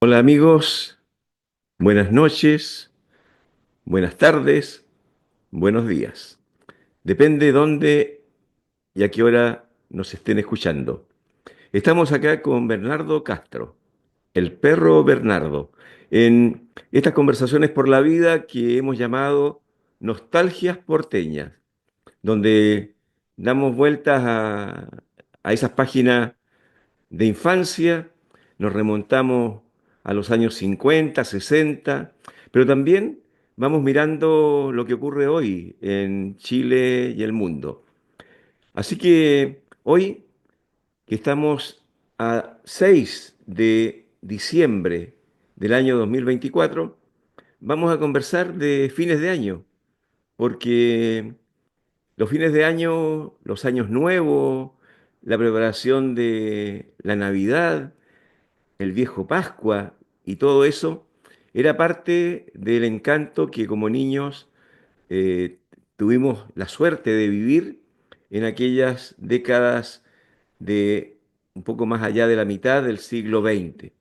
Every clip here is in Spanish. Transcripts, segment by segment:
Hola amigos, buenas noches, buenas tardes, buenos días. Depende dónde y a qué hora nos estén escuchando. Estamos acá con Bernardo Castro, el perro Bernardo, en estas conversaciones por la vida que hemos llamado Nostalgias Porteñas, donde damos vueltas a esas páginas de infancia, nos remontamos a los años 50, 60, pero también vamos mirando lo que ocurre hoy en Chile y el mundo. Así que hoy, que estamos a 6 de diciembre del año 2024, vamos a conversar de fines de año, porque los fines de año, los años nuevos, la preparación de la Navidad, el viejo Pascua y todo eso, era parte del encanto que como niños eh, tuvimos la suerte de vivir en aquellas décadas de un poco más allá de la mitad del siglo XX.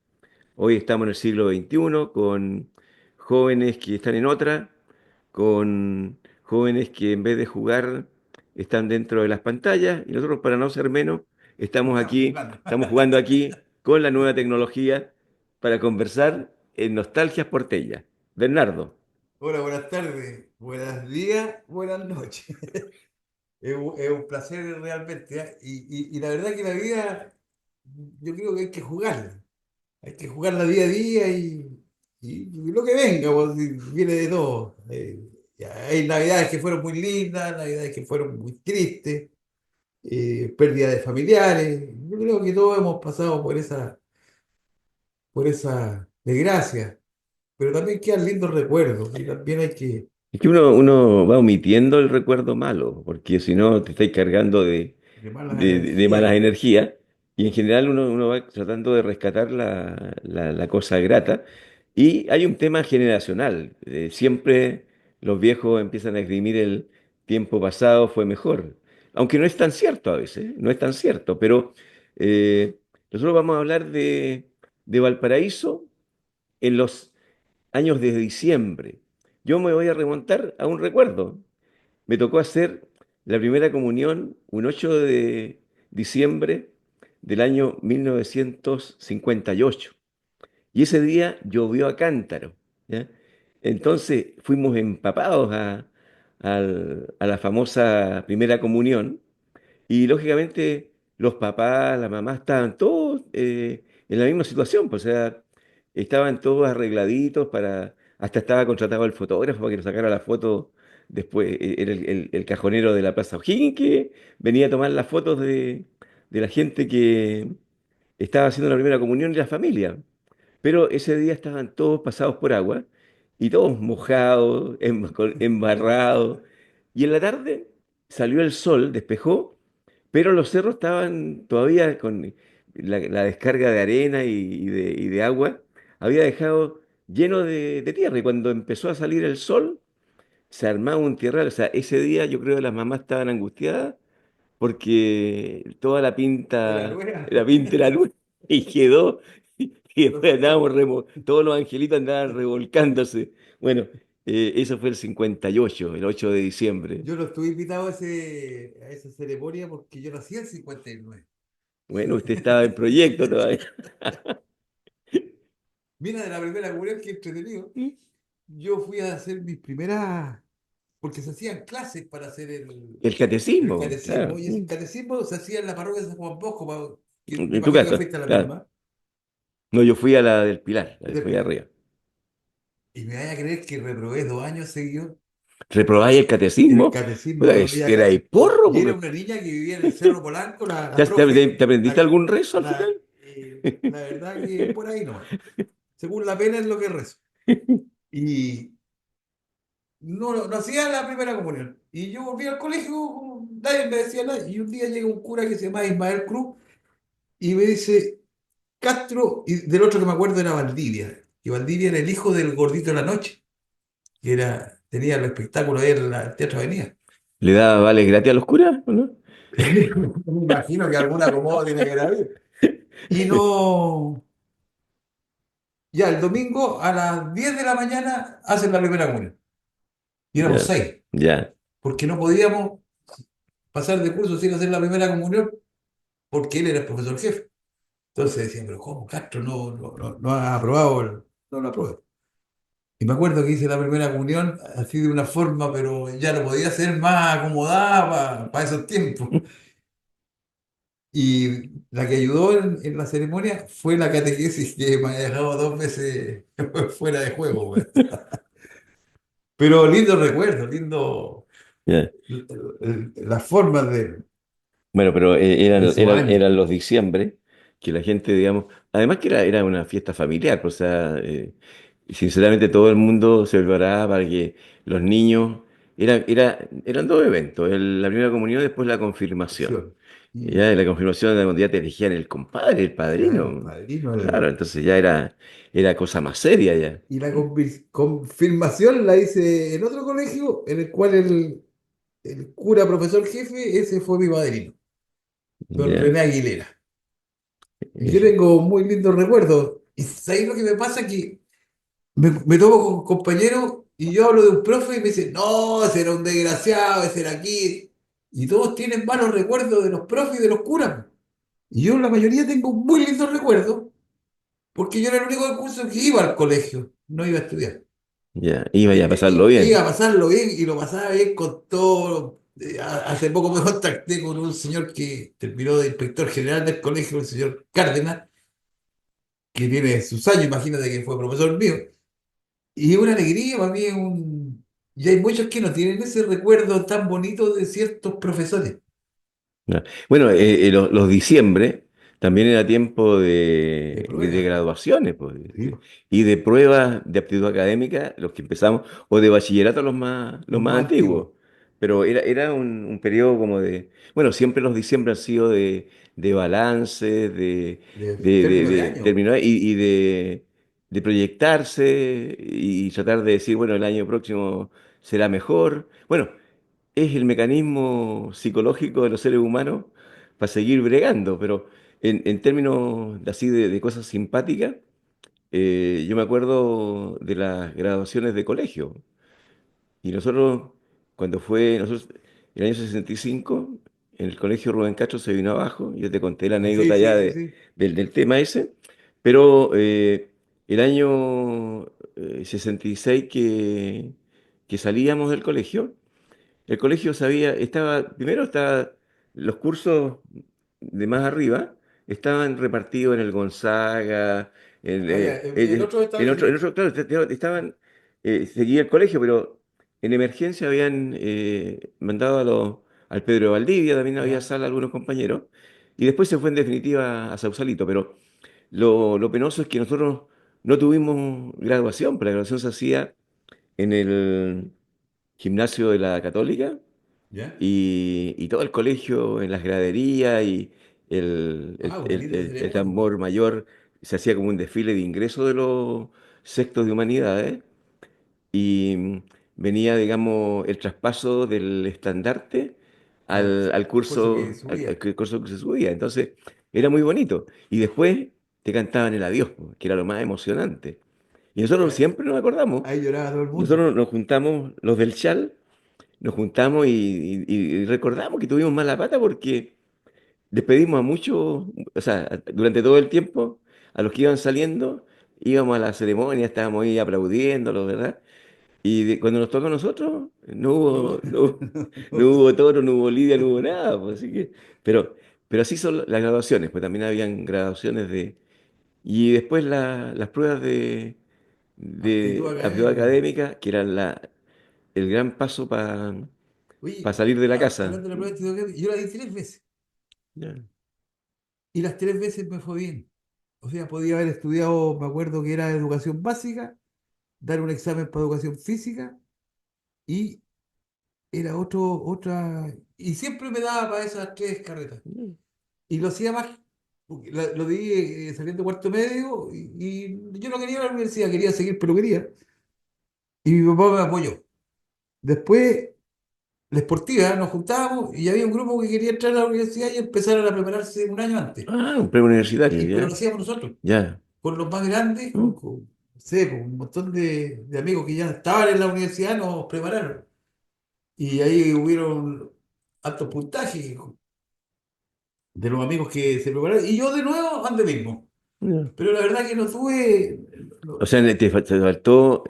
Hoy estamos en el siglo XXI con jóvenes que están en otra, con jóvenes que en vez de jugar están dentro de las pantallas y nosotros para no ser menos estamos jugando aquí con la nueva tecnología para conversar en Nostalgias Porteñas. Bernardo, Hola, buenas tardes, buenos días, buenas noches. Es un placer realmente, ¿eh? Y la verdad que la vida, yo creo que hay que jugarla día a día y lo que venga, pues, y viene de todo. Ya hay navidades que fueron muy lindas, navidades que fueron muy tristes, pérdida de familiares. Yo creo que todos hemos pasado por esa desgracia, pero también quedan lindos recuerdos y también hay que es que uno va omitiendo el recuerdo malo, porque si no te estáis cargando de malas de malas energías. energías, y en general uno va tratando de rescatar la cosa grata. Y hay un tema generacional. Siempre los viejos empiezan a esgrimir el tiempo pasado fue mejor, aunque no es tan cierto a veces, no es tan cierto, pero eh, nosotros vamos a hablar de Valparaíso en los años de diciembre. Yo me voy a remontar a un recuerdo. Me tocó hacer la primera comunión un 8 de diciembre del año 1958. Y ese día llovió a cántaro, ¿ya? Entonces fuimos empapados a la famosa primera comunión y lógicamente los papás, la mamá estaban todos en la misma situación, pues, o sea, estaban todos arregladitos hasta estaba contratado el fotógrafo para que nos sacara la foto después, era el cajonero de la Plaza O'Higgins que venía a tomar las fotos de la gente que estaba haciendo la primera comunión y la familia. Pero ese día estaban todos pasados por agua y todos mojados, embarrados. Y en la tarde salió el sol, despejó, pero los cerros estaban todavía con la descarga de arena y de agua, había dejado lleno de tierra. Y cuando empezó a salir el sol, se armaba un tierral. O sea, ese día yo creo que las mamás estaban angustiadas porque toda De la la rueda. pinta era luz y quedó, y Los después cerros. andábamos, todos los angelitos andaban revolcándose. Bueno, eso fue el 58, el 8 de diciembre. Yo no estuve invitado a esa ceremonia porque yo nací en 59. Bueno, usted estaba en proyecto todavía. Mira, de la primera comunión que entretenido, yo fui a hacer mis primeras, porque se hacían clases para hacer El el catecismo, catecismo, claro. y ese catecismo se hacía en la parroquia de San Juan Bosco, que me En tu imagino que casa, fuiste a la claro. misma. No, yo fui a la del Pilar, la que del fui Pilar. arriba. Y me vaya a creer que reprobé 2 años seguidos ¿Reprobáis el el catecismo? catecismo, Puta, no lo veía era ahí casi. porro, Y era porque una niña que vivía en el Cerro Polanco, la ¿ya profe, te aprendiste la, algún rezo al final? la verdad que por ahí nomás. Según la pena es lo que rezo. Y no hacía la primera comunión. Y yo volví al colegio, nadie me decía nada. Y un día llega un cura que se llama Ismael Cruz y me dice, Castro, y del otro que me acuerdo era Valdivia. Y Valdivia era el hijo del gordito de la noche, que tenía el espectáculo ahí en la Teatro Avenida. ¿Le da vales gratis a los curas, o no? Me imagino que alguna acomodo tiene que haber. Y no, Ya, el domingo a las 10 de la mañana hacen la primera comunión. Y éramos ya, 6, ya, porque no podíamos pasar de curso sin hacer la primera comunión, porque él era el profesor jefe. Entonces decían, pero ¿cómo Castro no ha aprobado? No lo aprobó. Y me acuerdo que hice la primera comunión así de una forma, pero ya no podía ser más acomodada para esos tiempos. Y la que ayudó en la ceremonia fue la catequesis que me ha dejado 2 veces fuera de juego, güey. Pero lindo recuerdo, lindo ya. las formas Bueno, pero de esos años. eran los diciembre, que la gente, digamos, además que era una fiesta familiar, pues, o sea, sinceramente todo el mundo se preparaba para que los niños, eran dos eventos, la primera comunión y después la confirmación. Acción. Y Ya en la confirmación donde ya te elegían el compadre, el claro, el padrino. padrino. Claro, entonces ya era cosa más seria ya. Y la confirmación la hice en otro colegio, en el cual el cura profesor jefe, ese fue mi padrino, don Ya. René Aguilera. Y yo Eh, tengo muy lindos recuerdos. Y ¿sabes lo que me pasa? Que me tomo con compañeros y yo hablo de un profe y me dicen, no, ese era un desgraciado, ese era aquí. Y todos tienen malos recuerdos de los profes y de los curas. Y yo la mayoría tengo muy lindos recuerdos porque yo era el único del curso que iba al colegio, no iba a estudiar. ya, iba ya a pasarlo Iba a bien. pasarlo bien y lo pasaba bien con todo. Hace poco me contacté con un señor que terminó de inspector general del colegio, el señor Cárdenas, que tiene sus años, imagínate que fue profesor mío. Y es una alegría para mí, y hay muchos que no tienen ese recuerdo tan bonito de ciertos profesores Ya. Bueno, los diciembre también era tiempo de de prueba. graduaciones, pues, Sí, po. y de pruebas de aptitud académica, los que empezamos, o de bachillerato los Los más más antiguos. antiguos, Pero era un periodo como de, bueno, siempre los diciembre han sido de balance, de término de de año. terminar de proyectarse y tratar de decir, bueno, el año próximo será mejor. Bueno, es el mecanismo psicológico de los seres humanos para seguir bregando, pero en términos así de cosas simpáticas, yo me acuerdo de las graduaciones de colegio. Y nosotros, nosotros, el año 65 en el colegio Rubén Castro se vino abajo, yo te conté la Ah, sí, anécdota sí, ya sí, sí. del tema ese, pero el año 66 que salíamos del colegio, el colegio primero estaba, los cursos de más arriba estaban repartidos en el Gonzaga, Ah, ya, en otros en establecimientos. otro, claro, estaban, seguía el colegio, pero en emergencia habían mandado al Pedro de Valdivia, también había Ya, sala algunos compañeros, y después se fue en definitiva a Sausalito, pero lo penoso es que nosotros no tuvimos graduación, pero la graduación se hacía en el gimnasio de la Católica ya. y todo el colegio en las graderías y Ah, una linda el ceremonia. tambor mayor se hacía como un desfile de ingreso de los sextos de humanidades y venía, digamos, el traspaso del estandarte al Al curso que curso, subía. al curso que se subía. Entonces, era muy bonito. Y después te cantaban el adiós, po, que era lo más emocionante. Y nosotros Eh, siempre nos acordamos, Ahí lloraba todo el mundo. nosotros nos juntamos, los del Chal, nos juntamos y recordamos que tuvimos mala pata porque despedimos a muchos, o sea, durante todo el tiempo, a los que iban saliendo, íbamos a la ceremonia, estábamos ahí aplaudiéndolos, ¿verdad? Y cuando nos tocó a nosotros, No, no hubo toro, no hubo lidia, no hubo nada, pues, así que, pero, pero así son las graduaciones, pues también habían graduaciones y después las pruebas aptitud de aptitud académica. académica, que eran el gran paso para Oye, salir de la casa. hablando de la prueba de aptitud académica, yo la di 3 veces Ya. y las 3 veces me fue bien. O sea, podía haber estudiado, me acuerdo que era educación básica, dar un examen para educación física y era otra, y siempre me daba para esas 3 carreras. Y lo hacía más, porque lo di saliendo de cuarto medio y yo no quería ir a la universidad, quería seguir peluquería. Y mi papá me apoyó. Después, la esportiva, nos juntábamos y había un grupo que quería entrar a la universidad y empezaron a prepararse un año antes. Ah, un premio universitario, Pero ya. lo hacíamos nosotros. Ya. con los más grandes, ¿Mm? no sé, con un montón de amigos que ya estaban en la universidad, nos prepararon. Y ahí hubieron altos puntajes de los amigos que se prepararon. Y yo de nuevo ando mismo. Ya. Pero la verdad que no tuve. O sea, te faltó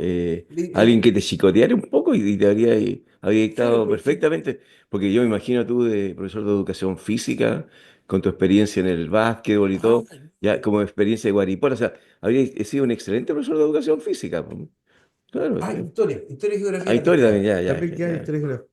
alguien que te chicoteara un poco y te habría Claro, dictado perfectamente, porque yo me imagino tú de profesor de educación física, con tu experiencia en el básquetbol y ah, todo, ya como experiencia de Guaripol, o sea, habría sido un excelente profesor de educación física, po. Claro, sí. historia y Ah, geografía también historia también, queda. ya, ya, También queda ya. historia y geografía.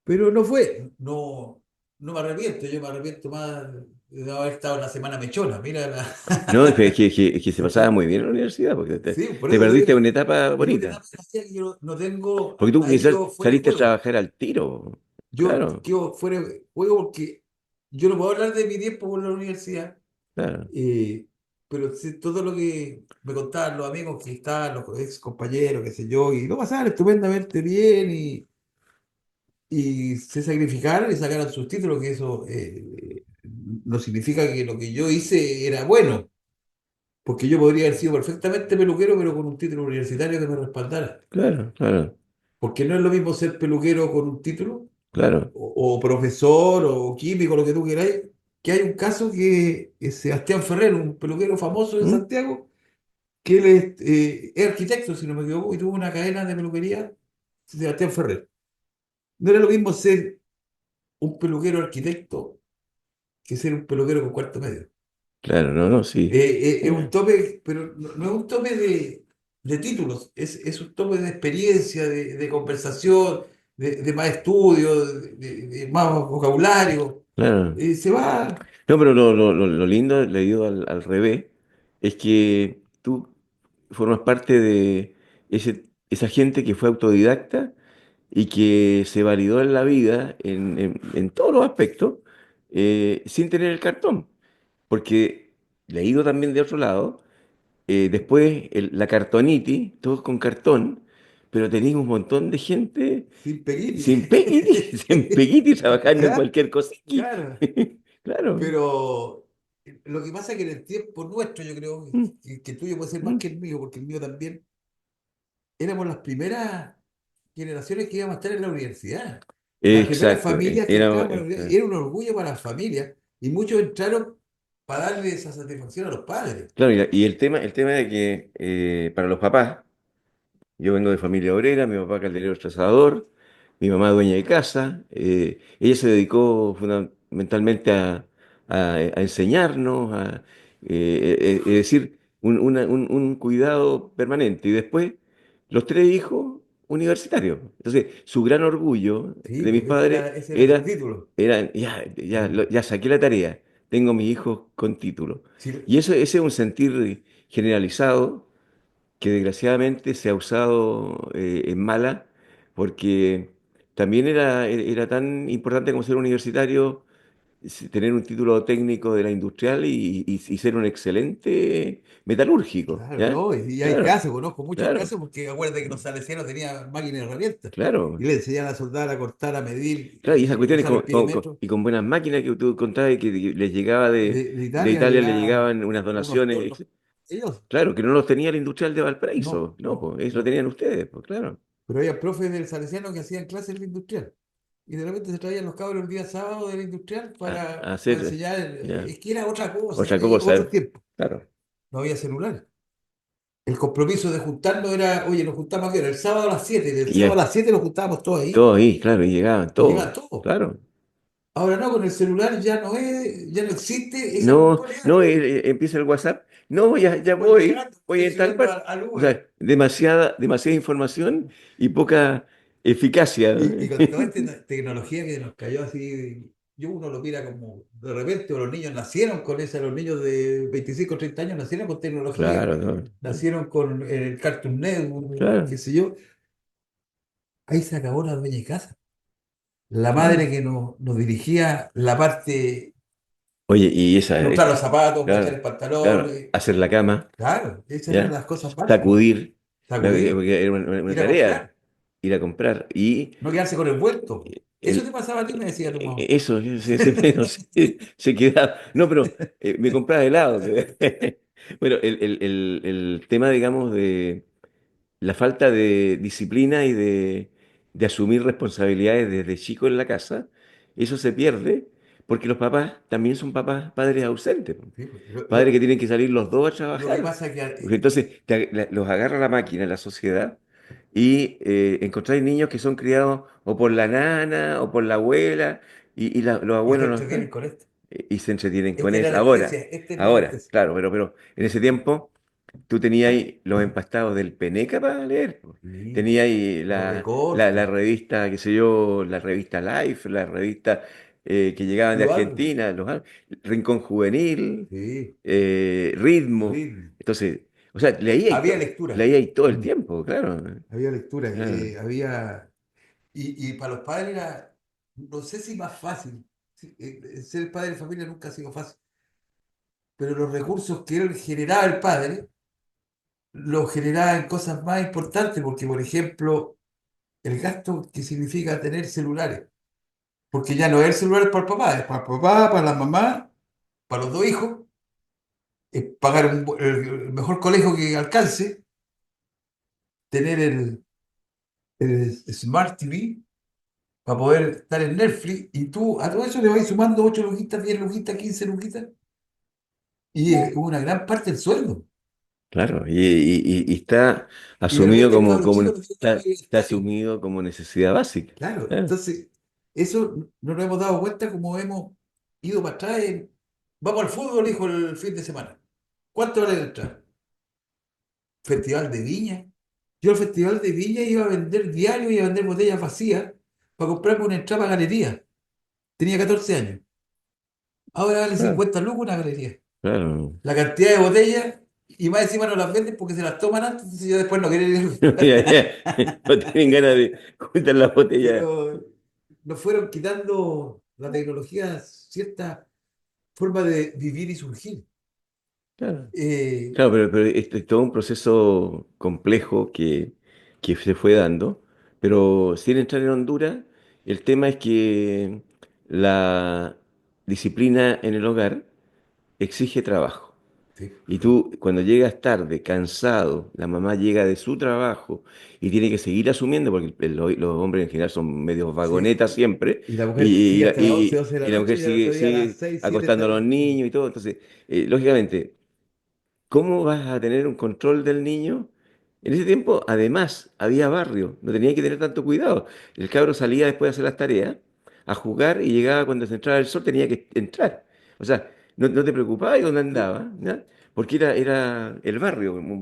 Pero no fue, no me arrepiento, yo me arrepiento más de no haber estado en la semana mechona. Mira No, es que se pasaba muy bien en la universidad, porque te, Sí, por te eso te perdiste digo, una etapa es una bonita, etapa de la vida que yo no tengo, porque tú ahí quizás quedo fuera de saliste a juego. trabajar al tiro, Yo claro, quedo fuera de juego porque yo no puedo hablar de mi tiempo con la universidad, claro, eh, pero sí, todo lo que me contaban los amigos que estaban, los ex compañeros, qué sé yo, y lo pasaban estupendamente bien y se sacrificaron y sacaron sus títulos, que eso no significa que lo que yo hice era bueno, porque yo podría haber sido perfectamente peluquero, pero con un título universitario que me respaldara. claro, claro, Porque no es lo mismo ser peluquero con un título, claro. o profesor, o químico, lo que tú queráis, que hay un caso que es Sebastián Ferrer, un peluquero famoso de ¿Mm? Santiago, que él es arquitecto, si no me equivoco, y tuvo una cadena de peluquería, Sebastián Ferrer. No era lo mismo ser un peluquero arquitecto que ser un peluquero con cuarto medio. Claro, no, no, sí. Es un tope, pero no es un tope de títulos, es un tope de experiencia, de conversación, de más estudio, de más vocabulario. Claro. Se va, No, pero lo lindo, leído al revés, es que tú formas parte de esa gente que fue autodidacta y que se validó en la vida en todos los aspectos sin tener el cartón. Porque leído también de otro lado, después la cartonitis, todos con cartón, pero tenéis un montón de gente sin peguiti. sin peguiti, sin peguiti trabajando en Claro, cualquier cosiki. claro. Claro. Pero lo que pasa es que en el tiempo nuestro, yo creo Mm, que el tuyo puede ser más mm. que el mío, porque el mío también, éramos las primeras generaciones que íbamos a estar en la universidad. Las primeras Exacto. familias que Era, entraban en la universidad. Era un orgullo para las familias y muchos entraron para darle esa satisfacción a los padres. claro, y el tema de que para los papás, yo vengo de familia obrera, mi papá calderero trazador, mi mamá dueña de casa. Ella se dedicó fundamentalmente a enseñarnos, es decir, un cuidado permanente. Y después, los tres hijos universitarios. Entonces, su gran orgullo Sí, de mis pues padres ese era su era, título. ya, ya, Mm. ya saqué la tarea, tengo mis hijos con título. Sí, Y eso, ese es un sentir generalizado que desgraciadamente se ha usado en mala, porque también era tan importante como ser universitario, tener un título técnico de la industrial y ser un excelente metalúrgico, claro, ¿ya? no, y hay Claro, casos, conozco muchos claro, casos, porque acuérdate que los salesianos tenían máquinas y herramientas y claro. le enseñaban a soldar, a cortar, a medir Claro, y esas y cuestiones usar el y piedímetro. con buenas máquinas que tú contabas que les llegaba De de Italia Italia, le llegaban llegaban unas unos donaciones. tornos, ellos, Claro, que no los tenía el industrial de no, Valparaíso, no, no, pues eso lo no. tenían ustedes, pues claro. Pero había profes del salesiano que hacían clases en la industrial. Y de repente se traían los cabros el día sábado de la industrial A para hacer enseñar. ya, Es que era otra cosa, otra cosa, otro tiempo. claro. No había celular. El compromiso de juntarnos era, oye, nos juntamos aquí, el sábado a las 7 y del Y sábado a ya, las 7 nos juntábamos todos ahí todos ahí, claro, y llegaban y llegaban todos, todos. claro. Ahora no, con el celular ya no existe esa No, puntualidad. no, empieza el WhatsApp. No, ya Voy voy, llegando, voy estoy en tal subiendo parte. al O Uber. sea, demasiada información y poca eficacia. Y con toda esta tecnología que nos cayó así, yo uno lo mira como de repente, o los niños nacieron con esa, los niños de 25 o 30 años nacieron con tecnología, Claro, no, nacieron con el Cartoon Network, qué claro. sé yo. Ahí se acabó la dueña de casa. La Mm. madre que nos dirigía la parte, Oye, y esa, ilustrar los zapatos, planchar el claro, pantalón, claro, hacer la cama, claro, esas eran ¿ya? las cosas básicas. Sacudir, Sacudir, porque era una ir a tarea, comprar, ir a comprar. Y no quedarse con el vuelto. Eso te el, pasaba a ti, me decía tu mamá. eso, se quedaba. No, pero me compraba helado. Bueno, el tema, digamos, de la falta de disciplina y de asumir responsabilidades desde chico en la casa, eso se pierde porque los papás también son papás, padres ausentes, po. Sí, pues, Padres que tienen que salir los dos a lo que trabajar. pasa es que Porque entonces los agarra la máquina, la sociedad, y encontráis niños que son criados o por la nana o por la abuela, y los y se abuelos no entretienen están, con esto. y se entretienen con Esta era eso. la Ahora, anestesia, esta era la ahora, anestesia. claro, pero en ese tiempo tú tenías ahí los empastados del Peneca para leer, po. Sí, Tenías ahí los la recortes, revista, qué sé yo, la revista Life, la revista que llegaban de los álbumes. Argentina, Rincón Juvenil, Sí, Ritmo. ritmo. Entonces, o sea, Había lectura. leía ahí todo el Mm, tiempo, claro. había lectura. Claro. Había. Y para los padres era, no sé si más fácil. Sí, ser padre de familia nunca ha sido fácil. Pero los recursos que él generaba el padre, los generaba en cosas más importantes, porque, por ejemplo, el gasto que significa tener celulares. Porque ya no es el celular para el papá, es para el papá, para la mamá, para los dos hijos, es pagar el mejor colegio que alcance, tener el Smart TV para poder estar en Netflix, y tú a todo eso le vas sumando 8 luquitas, 10 luquitas, 15 luquitas, y es una gran parte del sueldo. Claro, y está Y de asumido repente el como, cabro chico no tiene nada que ir al está estadio. asumido como necesidad básica. Claro, Claro. entonces eso no nos hemos dado cuenta como hemos ido para atrás. Vamos al fútbol, hijo, el fin de semana. ¿Cuánto vale la entrada? Festival de Viña. Yo al Festival de Viña iba a vender diario, iba a vender botellas vacías para comprarme una entrada a galería. Tenía 14 años. Ahora vale Claro, 50 lucas una galería. claro. La cantidad de botellas, y más encima no las venden porque se las toman antes, entonces yo después no quiero ir al Ya, festival. ya. No tienen ganas de juntar la botella. Pero nos fueron quitando la tecnología cierta forma de vivir y surgir. Claro. Eh, Claro, pero este es todo un proceso complejo que se fue dando. Pero sin entrar en Honduras, el tema es que la disciplina en el hogar exige trabajo. sí, Y tú, cuando llegas tarde, cansado, la mamá llega de su trabajo y tiene que seguir asumiendo, porque los hombres en general son medios sí. vagonetas siempre, Y la mujer sigue hasta las 11 12 de la y la mujer noche y al otro día a las sigue 6 7 acostando está a los durmiendo. niños y todo. Entonces, lógicamente, ¿cómo vas a tener un control del niño? En ese tiempo, además, había barrio, no tenía que tener tanto cuidado. El cabro salía después de hacer las tareas a jugar y llegaba cuando se entraba el sol, tenía que entrar. O sea, no te preocupabas de dónde Sí, andaba, ¿ya? Porque era el barrio, un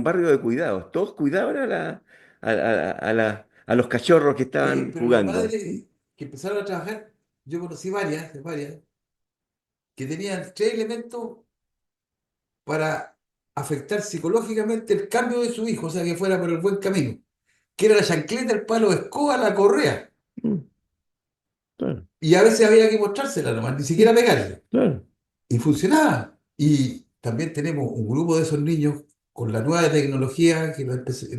barrio de cuidados. Todos cuidaban a los cachorros que sí, estaban pero los jugando. padres que empezaron a trabajar, yo conocí varias, que tenían tres elementos para afectar psicológicamente el cambio de su hijo, o sea, que fuera por el buen camino, que era la chancleta, el palo de escoba, la correa. Mm, claro, Y a veces había que mostrársela nomás, ni siquiera pegarle. claro, Y funcionaba. Y también tenemos un grupo de esos niños con la nueva tecnología que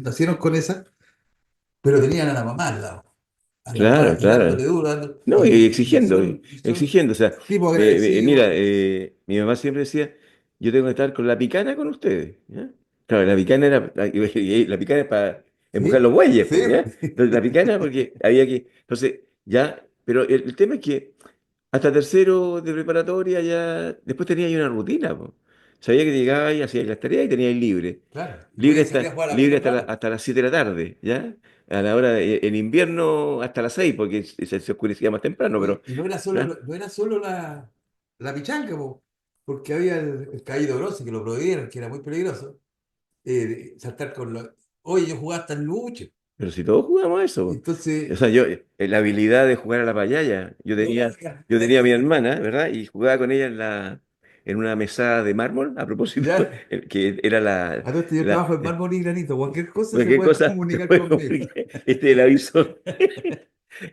nacieron con esa, pero tenían a la mamá al lado, a la mamá claro, y dándole claro. duro, No, y exigiendo, y son exigiendo. O sea, tipos agradecidos. mira, mi mamá siempre decía, yo tengo que estar con la picana con ustedes, ¿ya? Claro, la picana la picana es para empujar Sí, los bueyes, sí, pues, ¿ya? Entonces, la picana porque había que, entonces, ya, pero el tema es que hasta tercero de preparatoria ya, después tenía ahí una rutina, pues. Sabía que llegaba y hacía las tareas y tenía ahí libre. claro. Y podía salir a jugar a la pelota Libre un rato. hasta las 7 de la tarde, ¿ya? A la hora en invierno hasta las 6 porque se oscurecía más temprano, pero, Y no era solo, ¿ya? no era solo la pichanga, po, porque había el caído bronce que lo prohibieron, que era muy peligroso. Saltar con los. Oye, yo jugaba hasta en luche. Pero si todos jugamos a eso. O Entonces, sea, yo, la habilidad de jugar a la payaya, oiga, yo tenía a mi hermana, ¿verdad? Y jugaba con ella en una mesada de mármol, a propósito, ya, que era a todo esto yo la, trabajo en mármol y granito, cualquier cosa se cualquier puede cosa se comunicar puede conmigo. complicar. Este es el aviso.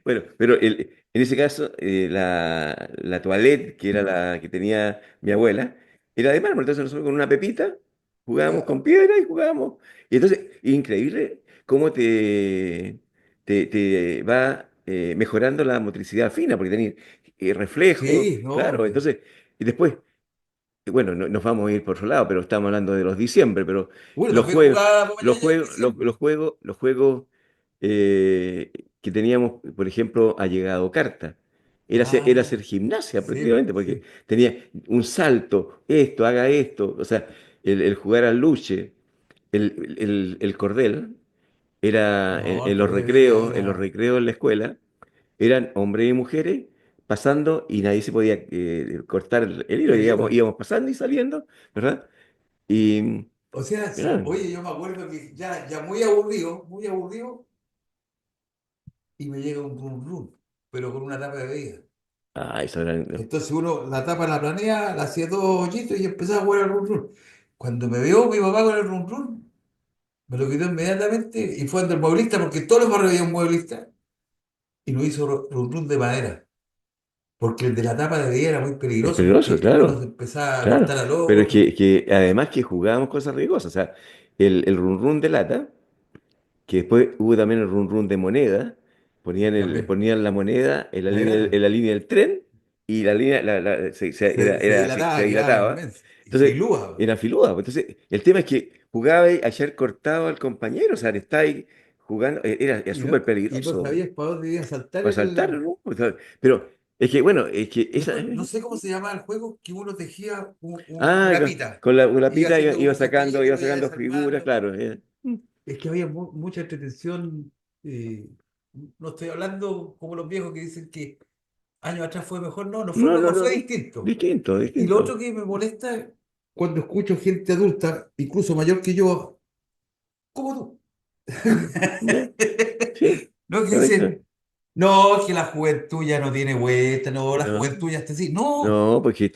Bueno, pero en ese caso, la toilette, que era la que tenía mi abuela, era de mármol. Entonces nosotros con una pepita jugábamos Ya, con piedra y jugábamos. Y entonces, increíble cómo te va mejorando la motricidad fina, porque tenés reflejo, sí, no, claro. Entonces, y después, bueno, nos vamos a ir por otro lado, pero estamos hablando de los diciembre, pero Bueno, también jugaba Pomerania en diciembre. los juegos eh, que teníamos, por ejemplo, ha llegado carta. Era hacer Ah, gimnasia sí, prácticamente, porque sí. tenía un salto, esto, haga esto, o sea, el jugar al luche, el cordel, era No, el cordero en los era. recreos en la escuela, eran hombres y mujeres pasando y nadie se podía cortar el hilo, El digamos, hilo. íbamos pasando y saliendo, ¿verdad? Y O sea, sí, eran, oye, yo me acuerdo que ya muy aburrido, y me llega un run run, pero con una tapa de bebida. eso eran, Entonces uno la tapa la planea, la hacía dos hoyitos y empezaba a jugar al run run. Cuando me vio mi papá con el run run, me lo quitó inmediatamente y fue ante el mueblista, porque todos los barrios había un mueblista, y nos hizo run run de madera. Porque el de la tapa de bebida era muy es peligroso, peligroso, porque uno claro, se empezaba a claro, cortar al pero es otro. que además que jugábamos cosas riesgosas, o sea, el run run de lata, que después hubo también el run run de moneda, También, ponían la moneda la grande. en la línea del tren y la línea Se se dilataba, quedaba dilataba. inmensa. Y Entonces, filúa. era filuda. Pues. Entonces, el tema es que jugaba ahí a echar cortado al compañero, o sea, está ahí jugando, era súper Y no peligroso sabías para dónde iba a saltar para saltar, el. ¿no? O sea, pero es que, bueno, es que esa... Después, no sé cómo se llamaba el juego, que uno tejía Ah, una pita. con la Iba pita haciendo como un iba castillo, iba sacando figuras, desarmando. claro. Es que había mucha entretención. eh, no estoy hablando como los viejos que dicen que años atrás fue mejor. No, no fue No, no, mejor, no, fue no. distinto. Distinto, Y lo otro distinto. que me molesta cuando escucho gente adulta, incluso mayor que yo, como tú, ¿Ya? Sí, ¿no? Que correcto. dicen, no, que la juventud ya no tiene vuelta, no, la No, juventud ya está así. No, no, porque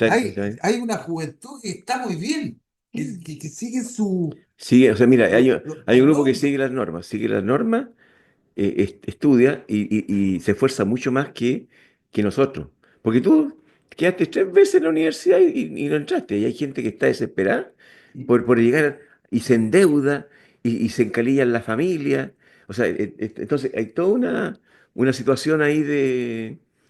hay una juventud que está muy bien, que sigue sí, o sea, mira, hay las un grupo que normas. sigue las normas, estudia y se esfuerza mucho más que nosotros. Porque tú quedaste 3 veces en la universidad y no entraste. Y hay gente que está desesperada Y por llegar y se endeuda y se encalilla en la familia. O sea, entonces hay toda una situación ahí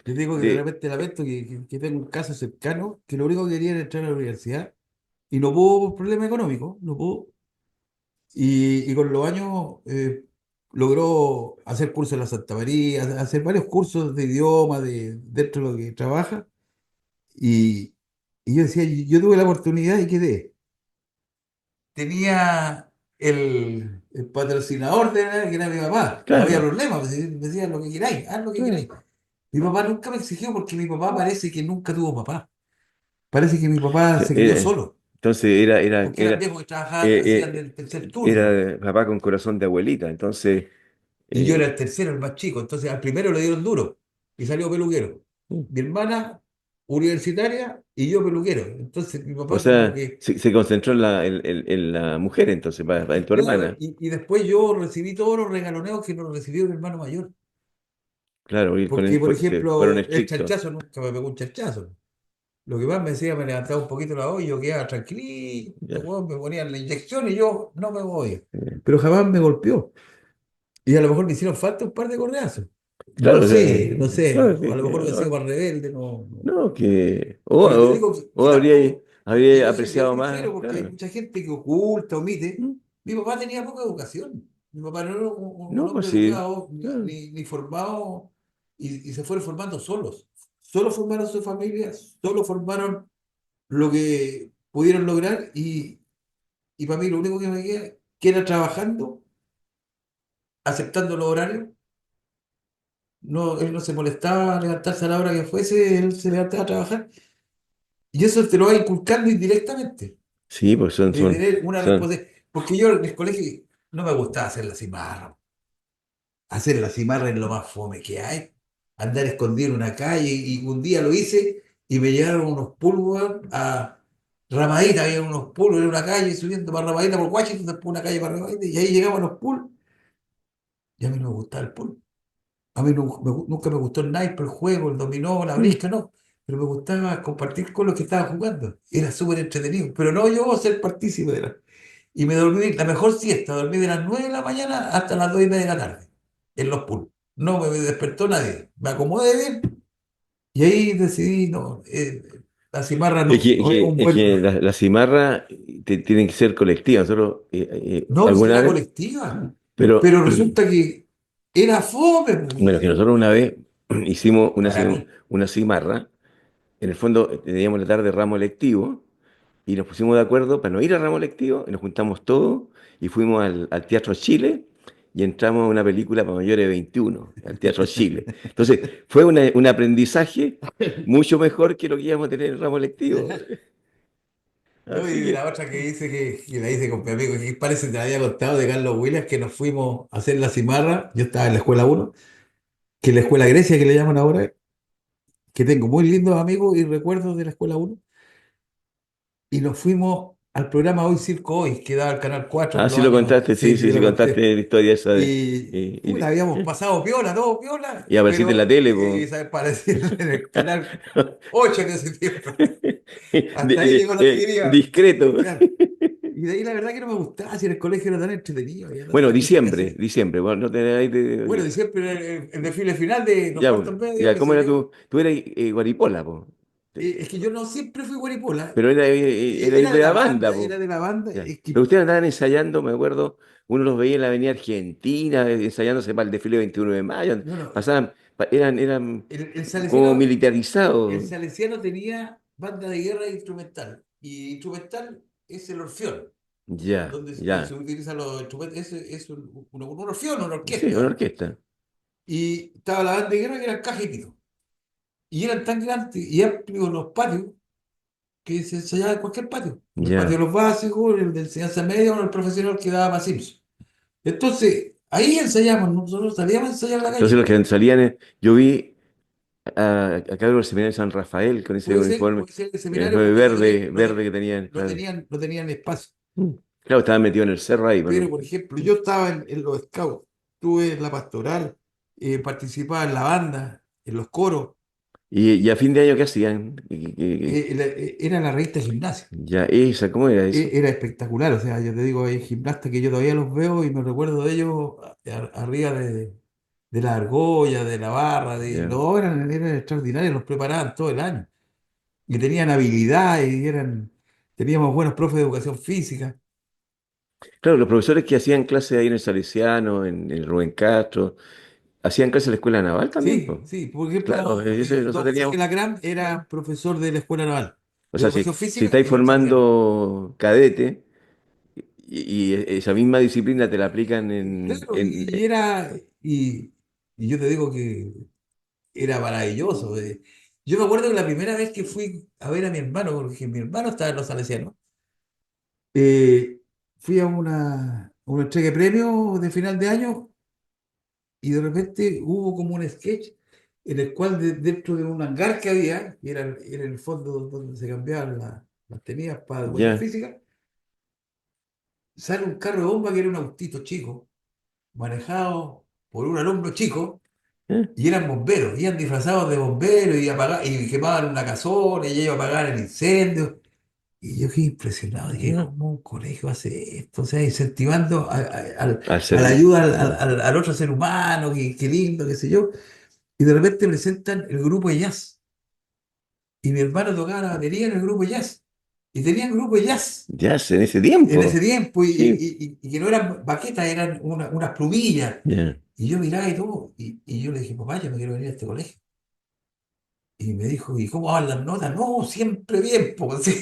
les digo que de de repente lamento que tengo un caso cercano que lo único que quería era entrar a la universidad y no pudo por problema económico, no pudo. Y con los años logró hacer cursos en la Santa María, hacer varios cursos de idioma dentro de lo que trabaja. Y, y yo decía, yo tuve la oportunidad y quedé. Tenía el patrocinador que era mi papá. No había claro, problema, me decía lo que queráis, haz lo que claro. queráis. Mi papá nunca me exigió porque mi papá parece que nunca tuvo papá. Parece que mi papá se crió Era- solo, entonces porque eran viejos que trabajaban, hacían eh, el tercer turno. era papá con corazón de abuelita. Entonces, Y yo era eh, el tercero, el más chico. Entonces al primero le dieron duro y salió peluquero. Mi hermana universitaria y yo peluquero. Entonces mi o papá como sea, que. se concentró en la mujer, entonces, en tu Claro, hermana. y después yo recibí todos los regaloneos que nos recibió mi hermano mayor. Claro, y Porque, por que fueron ejemplo, el estrictos. charchazo nunca me pegó un charchazo. Lo que más me decía, me levantaba un poquito la olla y yo quedaba tranquilito, Ya. weón, me ponían la inyección y yo no me voy. Eh, Pero jamás me golpeó. Y a lo mejor me hicieron falta un par de correazos. No Claro, o sea, sé, no sé. claro, O a lo mejor me he sido más rebelde, no, no. no, que. Pero te digo O que habría, tampoco. Y habría yo apreciado difiero más, porque hay claro. mucha gente que oculta, omite. Mm. Mi papá tenía poca educación. Mi papá no era un No, pues hombre sí. educado Claro. ni formado y se fueron formando solos. Solo formaron su familia, solo formaron lo que pudieron lograr y para mí lo único que me queda que era trabajando, aceptando los horarios. No, él no se molestaba a levantarse a la hora que fuese, él se levantaba a trabajar. Y eso te lo va inculcando indirectamente, Sí, pues de tener una son, responsabilidad. Porque yo en el colegio no me gustaba hacer la cimarra. Hacer la cimarra es lo más fome que hay. Andar escondido en una calle y un día lo hice y me llegaron unos pulvos a Ramadita, había unos pulvos en una calle subiendo para Ramadita por Washington, después una calle para Ramadita y ahí llegaban los pulvos. Y a mí no me gustaba el pulvo. A mí nunca me gustó el naipe, el juego, el dominó, la mm, brisca, no. Pero me gustaba compartir con los que estaban jugando. Era súper entretenido. Pero no yo ser partícipe de la. Y me dormí, la mejor siesta, dormí de las 9 de la mañana hasta las 2:30 de la tarde, en los pools. No me despertó nadie. Me acomodé bien y ahí decidí, no, la cimarra Es que, no es un es buen. que la cimarra tienen que ser colectiva. Nosotros, No, pues alguna era vez, colectiva. pero Pero resulta que era fome, bueno, que pues, nosotros una vez hicimos para mí. una cimarra. En el fondo teníamos la tarde ramo lectivo y nos pusimos de acuerdo para no ir al ramo lectivo y nos juntamos todos y fuimos al Teatro Chile y entramos a una película para mayores de 21, al Teatro Chile. Entonces, fue un aprendizaje mucho mejor que lo que íbamos a tener en el ramo lectivo. No, Así y la que, otra que dice que la hice con mi amigo, que parece que te la había contado de Carlos Williams, que nos fuimos a hacer la cimarra. Yo estaba en la escuela uno, que es la escuela Grecia que le llaman ahora, que tengo muy lindos amigos y recuerdos de la escuela uno. Y nos fuimos al programa Hoy Circo Hoy, que daba el Canal 4 en ah, los sí lo años. contaste, sí, Sí, sí, sí, te sí lo contaste conté. la historia esa de... Y Y, puta, habíamos pasado piola, todo piola, y apareciste en la pero tele, pues. ¿sabes? Parecía en el Canal 8 en ese tiempo. Hasta ahí llegó la alegría. Discreto. Claro. Y de ahí la verdad que no me gustaba, si en el colegio era tan entretenido, había Bueno, tanta cosa que diciembre, hacer. diciembre. Bueno, no tenés Bueno, y siempre el desfile final de los ya, cuartos medios, ya, qué ¿cómo sé era yo. tú? Tú eras guaripola, po. Sí. Es que yo no siempre fui guaripola, Pero era era de de la la banda, banda, po. era de la banda. Ya. Es que Pero ustedes andaban ensayando, me acuerdo, uno los veía en la Avenida Argentina, ensayándose para el desfile 21 de mayo. no, no, Pasaban, eran el como salesiano, el militarizados. salesiano tenía banda de guerra e instrumental. Y instrumental es el orfeón, Ya, donde se ya. utilizan los instrumentos. Es un orfeón, una Sí, una orquesta. orquesta. Y estaba la banda de guerra que eran caja y pito. Y eran tan grandes y amplios los patios que se ensayaba en cualquier patio. En el patio Ya. de los básicos, el de enseñanza media o en el profesional que daba más Simpson. Entonces, ahí ensayamos, nosotros salíamos a ensayar a la Entonces los calle. que salían, yo vi acá en el seminario de San Rafael con ese uniforme, Puede ser el seminario nueve porque verde, verde que tenían, claro. no tenían espacio. Mm. Claro, estaban metidos en el cerro ahí, Pero, bueno. por ejemplo, yo estaba en los scouts, estuve en la pastoral, participaba en la banda, en los coros, Y a fin de año qué hacían? era la revista Gimnasia. Ya, esa, ¿cómo era eso? Era espectacular, o sea, yo te digo, hay gimnastas que yo todavía los veo y me recuerdo de ellos arriba de la argolla, de la barra, Ya. no, eran extraordinarios, los preparaban todo el año. Y tenían habilidad teníamos buenos profes de educación física. Claro, los profesores que hacían clases ahí en el Salesiano, en el Rubén Castro, hacían clases en la Escuela Naval también, Sí, pues. sí, por Claro, ejemplo, nosotros don Jorge teníamos. Lacram era profesor de la Escuela Naval O de sea, Educación si Física estáis en el Salesiano. formando cadete esa misma disciplina te la aplican Claro, y yo te digo que era maravilloso. Yo me acuerdo que la primera vez que fui a ver a mi hermano, porque mi hermano estaba en los Salesianos, eh, fui a una entrega de premios de final de año y de repente hubo como un sketch en el cual dentro de un hangar que había, y era el fondo donde se cambiaban las tenidas para educación ya. física, sale un carro de bomba que era un autito chico, manejado por un alumno chico. ¿Eh? Y eran bomberos, iban disfrazados de bomberos y quemaban una casona y ellos apagaban el incendio. Y yo quedé impresionado, dije, Ah, ¿cómo un colegio hace esto? O sea, incentivando al a la servicio. ayuda al otro ser humano, qué lindo, qué sé yo. Y de repente presentan el grupo de jazz. Y mi hermano tocaba la batería en el grupo de jazz. Y tenían grupo de jazz Ya, en ese en ese tiempo. tiempo Sí. y que no eran baquetas, eran unas plumillas. Ya. Y yo miraba y todo, y yo le dije, papá, yo me quiero venir a este colegio. Y me dijo, ¿y cómo van las notas? No, siempre bien, po, sí.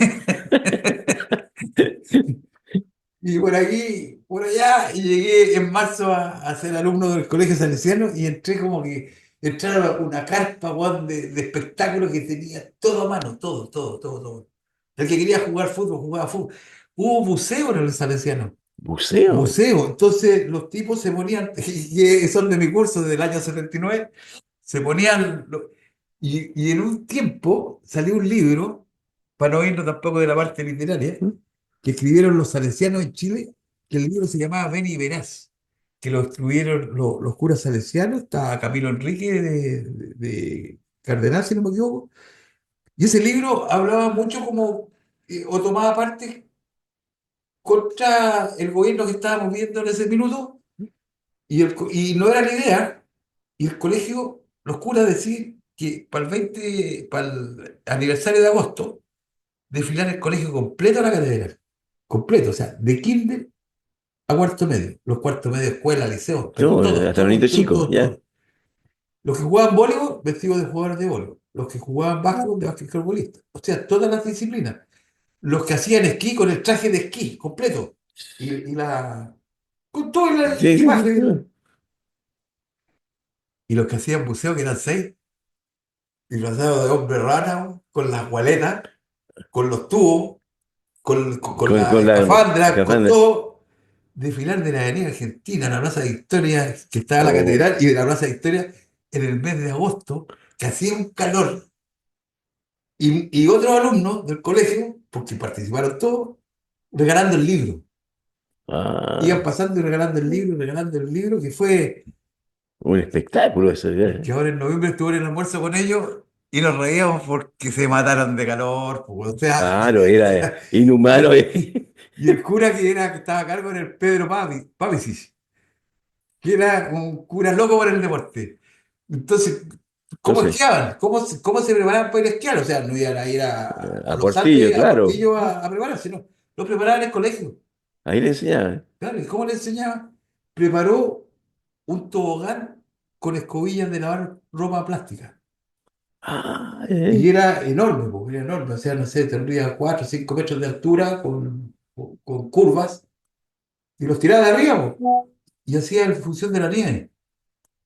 Y por aquí, por allá, y llegué en marzo a ser alumno del Colegio Salesiano y entré como que entraron a una carpa, weón, de espectáculos que tenía todo a mano, todo. El que quería jugar fútbol, jugaba fútbol. Hubo buceo en el Salesiano, Buceo. buceo. Entonces los tipos se ponían, que son de mi curso desde el año 79, se ponían, y en un tiempo salió un libro, para no irnos tampoco de la parte literaria, ¿Mm? que escribieron los salesianos en Chile, que el libro se llamaba Ven y Verás, que lo escribieron los curas salesianos, está Camilo Enrique de Cardenal, si no me equivoco, y ese libro hablaba mucho como, o tomaba parte contra el gobierno que estábamos viendo en ese minuto, y no era la idea, y el colegio, los curas decían que para el aniversario de agosto, desfilar el colegio completo a la catedral. Completo, o sea, de kinder a cuarto medio. Los cuartos medio, escuela, liceos, pero No, todos, hasta los todos, niños todos, chicos, todos, ya. todos. Los que jugaban voleibol, vestidos de jugadores de voleibol. Los que jugaban básquetbol, de basquetbolistas. O sea, todas las disciplinas. Los que hacían esquí con el traje de esquí completo. Y la. Con todo el Sí, sí, sí. equipaje. Y los que hacían buceo, que eran seis, disfrazados de hombre rana, con las gualetas, con los tubos, con la Con la escafandra, con escafandra. todo, desfilar de la Avenida Argentina a la Plaza Victoria, que estaba la Oh, catedral, y de la Plaza Victoria en el mes de agosto, que hacía un calor. Y otros alumnos del colegio, porque participaron todos, regalando el libro. Iban ah, pasando y regalando el libro, que fue, un espectáculo eso, ya. que ahora en noviembre estuve en el almuerzo con ellos y nos reíamos porque se mataron de calor, pues, o sea, Claro, era inhumano. y el cura que estaba a cargo era el Pedro Pavicic, que era un cura loco por el deporte. Entonces, ¿cómo Entonces, esquiaban? ¿Cómo se preparaban para ir a esquiar? O sea, no iban a ir a a los Portillo, Andes, a claro. Portillo a prepararse, no. Lo preparaban en el colegio. Ahí le enseñaban. Claro, ¿y cómo le enseñaba? Preparó un tobogán con escobillas de lavar ropa plástica. Ah, Y era enorme, porque era enorme. O sea, no sé, tendría 4 o 5 metros de altura con curvas. Y los tiraba de arriba, po, y hacía en función de la nieve.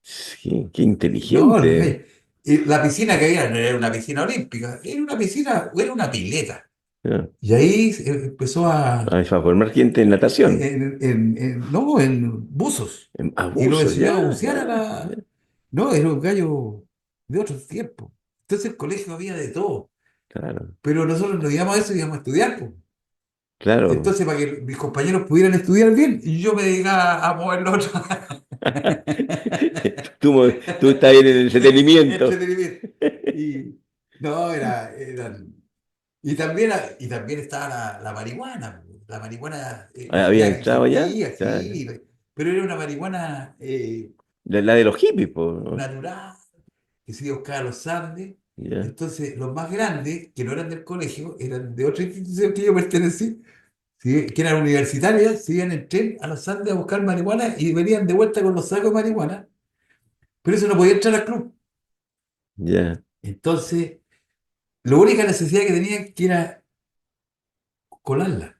sí, qué No, inteligente. y la piscina que había no era una piscina olímpica, era una piscina, era una pileta. Ya. Y ahí empezó Ah, para formar gente en natación. no, en buzos. En Y lo abuso, enseñó a ya, bucear a ya, ya. la. No, era un gallo de otros tiempos. Entonces el colegio había de todo. Claro, Pero nosotros no íbamos a eso, íbamos a estudiar, po. claro. Entonces, para que mis compañeros pudieran estudiar bien, y yo me dedicaba a mover los otros. Tú estás bien en el entretenimiento. Entretenimiento. Y no, eran. Y también estaba la marihuana, po. La marihuana Había ya entrado ya. existía, Ya, sí, pero era una marihuana la de los hippies, pues, ¿no? natural, que se iba a buscar a los Andes. Ya, Entonces, los más grandes, que no eran del colegio, eran de otra institución que yo pertenecí, ¿sí? Que eran universitarias, se iban en tren a los Andes a buscar marihuana y venían de vuelta con los sacos de marihuana, pero eso no podía entrar al club. ya, Entonces, la única necesidad que tenían que era colarla,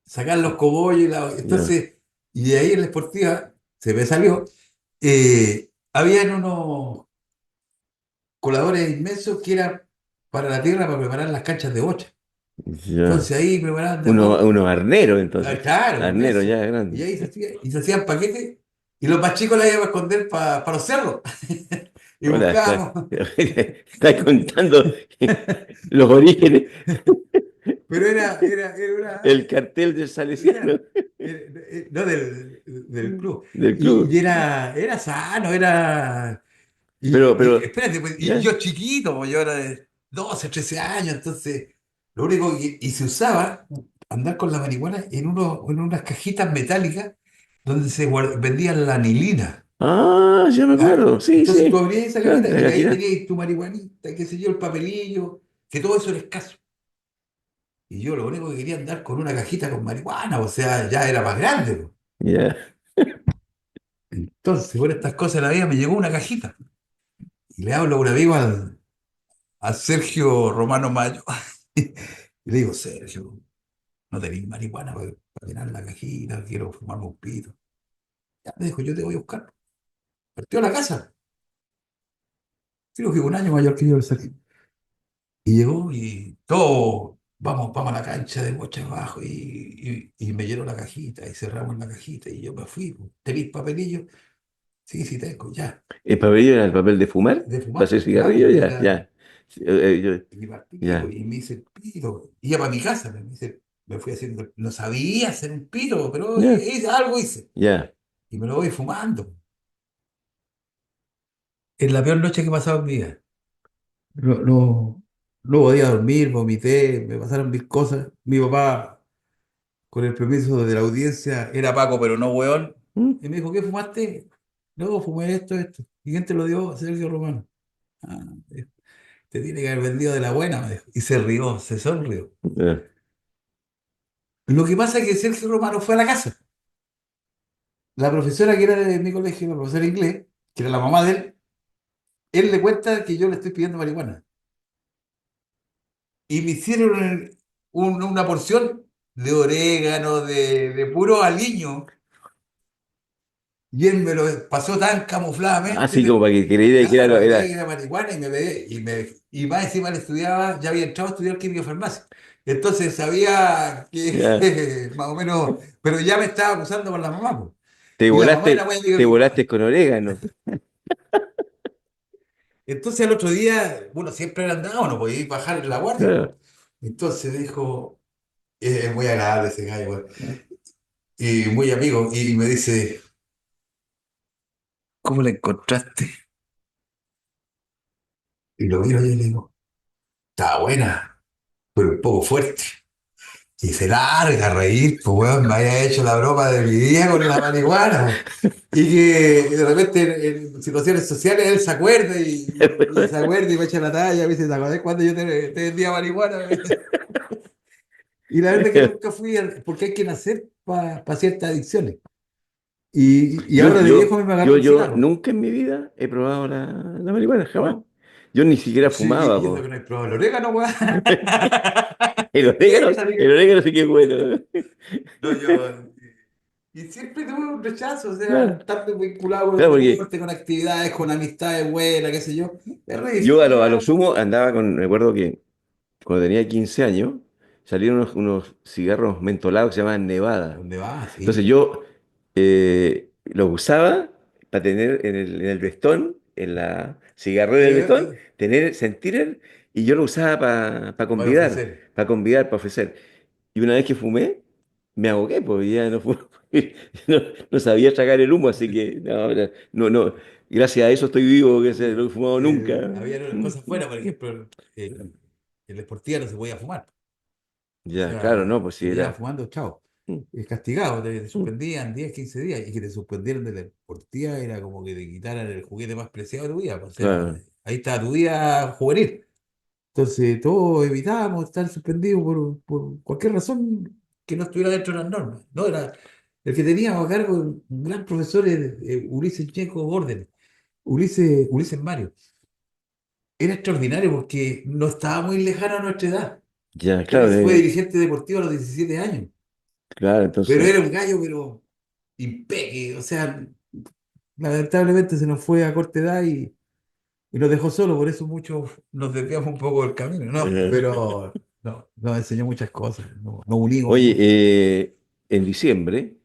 sacar los cogollos ya. entonces, y de ahí en la esportiva se me salió, habían unos coladores inmensos que eran para la tierra para preparar las canchas de bocha. Ya. Entonces ahí preparaban de a poco. Unos arneros, Ah, entonces. claro, Arneros inmenso. ya Y grandes. ahí y se hacían paquetes y los más chicos la iban a esconder para los cerros. Y Hola, buscábamos. está contando los orígenes, Pero era el cartel del Salesiano, no del club. del Y club. era sano, era. Pero, Espérate, pues, y ¿ya? yo chiquito, pues yo era de 12 13 años, entonces lo único y se usaba andar con la marihuana en unas cajitas metálicas donde vendían la anilina. Ah, ya me ¿Ah? acuerdo. Sí, Entonces tú sí. abrías esa Ya, cajita la y ahí cajita. tenías tu marihuanita, qué sé yo, el papelillo, que todo eso era escaso. Y yo lo único que quería andar con una cajita con marihuana, o sea, ya era más grande, pues. Ya. Entonces, por estas cosas de la vida me llegó una cajita. Y le hablo a un amigo a Sergio Romano Mayo. Y le digo, Sergio, no tenéis marihuana para llenar la cajita, quiero fumarme un pito. Ya me dijo, yo te voy a buscar. Partió a la casa. Creo que un año mayor que yo el Sergio. Y llegó y todo, vamos a la cancha de bocha abajo y me llenó la cajita y cerramos la cajita y yo me fui. ¿Tenéis papelillo? Sí, sí tengo, ya. ¿El papelillo era el papel de fumar? De ¿Para fumar, hacer claro, cigarrillo? Ya, ya. Sí, y partí, ya, pues, y me hice el pito. Iba para mi casa, me fui haciendo, no sabía hacer un pito, pero ya, algo hice. ya. Y me lo voy fumando. Es la peor noche que he pasado en mi vida. No, no, no podía dormir, vomité, me pasaron mil cosas. Mi papá, con el permiso de la audiencia, era Paco, pero no hueón. Mm, Y me dijo, ¿qué fumaste? No, fumé esto, esto. ¿Y quién te lo dio? Sergio Romano. Ah, te tiene que haber vendido de la buena, me dijo. Y se rió, se sonrió. Ya. Lo que pasa es que Sergio Romano fue a la casa. La profesora que era de mi colegio, la profesora de inglés, que era la mamá de él le cuenta que yo le estoy pidiendo marihuana. Y me hicieron una porción de orégano, de puro aliño. Y él me lo pasó tan camufladamente, Así como para que creyera que claro, creía que era. era marihuana y más encima le estudiaba, ya había entrado a estudiar química y farmacia. Entonces sabía Ya. que más o menos, pero ya me estaba acusando con la mamá, po. Te Y la mamá era volaste, muy amiga de te mi volaste papá. con orégano. Entonces al otro día, bueno, siempre era andado, no podía ir bajar en la guardia, po. Claro. Entonces dijo, es muy agradable ese gallo, güey, y muy amigo, y me dice, ¿cómo la encontraste? Y lo miro y le digo, está buena, pero un poco fuerte. Y se larga a reír, pues weón, me había hecho la broma de mi día con la marihuana, po. Y que de repente en situaciones sociales él se acuerda y se acuerda y me echa la talla, me dice, ¿te acordás cuando yo te vendía marihuana? Y la verdad es que nunca fui, porque hay que nacer para ciertas adicciones. Y Yo, ahora de viejo yo, me agarró yo, el yo cigarro, nunca en mi vida he probado la marihuana, jamás. ¿no? Yo ni siquiera Sí, fumaba, y eso que po. no hay probado el orégano, weón. Esa sí El que- orégano sí que es bueno. No, yo. Y siempre tuve un rechazo, o sea, Claro, estar vinculado con el claro, porque deporte, con actividades, con amistades buenas, qué sé yo. Es re yo difícil a lo ya. sumo andaba con, me acuerdo que cuando tenía 15 años salieron unos cigarros mentolados que se llamaban Nevada. ¿Dónde vas? Entonces Sí. yo los usaba para tener en el vestón, en la cigarrera del vestón, tener, sentir y yo lo usaba Para ofrecer. para convidar, para ofrecer. Y una vez que fumé, me ahogué, porque ya no, no, no sabía tragar el humo, así que no, gracias a eso estoy vivo, que se lo he fumado nunca. Había cosas fuera, por ejemplo, en la esportiva no se podía fumar. O Ya, claro, sea, no, pues te sí pillaban era. fumando, chao. Mm, Es castigado, te mm, suspendían 10 15 días y que te suspendieran de la deportiva era como que te quitaran el juguete más preciado de tu vida, pues. O sea, claro, ahí está tu vida juvenil. Entonces, todos evitábamos estar suspendidos por cualquier razón que no estuviera dentro de las normas. No era el que teníamos a cargo un gran profesor, Ulises Checo Orden, Ulises Mario. Era extraordinario porque no estaba muy lejano a nuestra edad. ya, Él claro, fue dirigente deportivo a los 17 años, claro, pero entonces. era un gallo, pero impeque. O sea, lamentablemente se nos fue a corta edad y nos dejó solo, por eso muchos nos desviamos un poco del camino, ¿no? eh, Pero no, nos enseñó muchas cosas, nos unimos Oye, mucho. en diciembre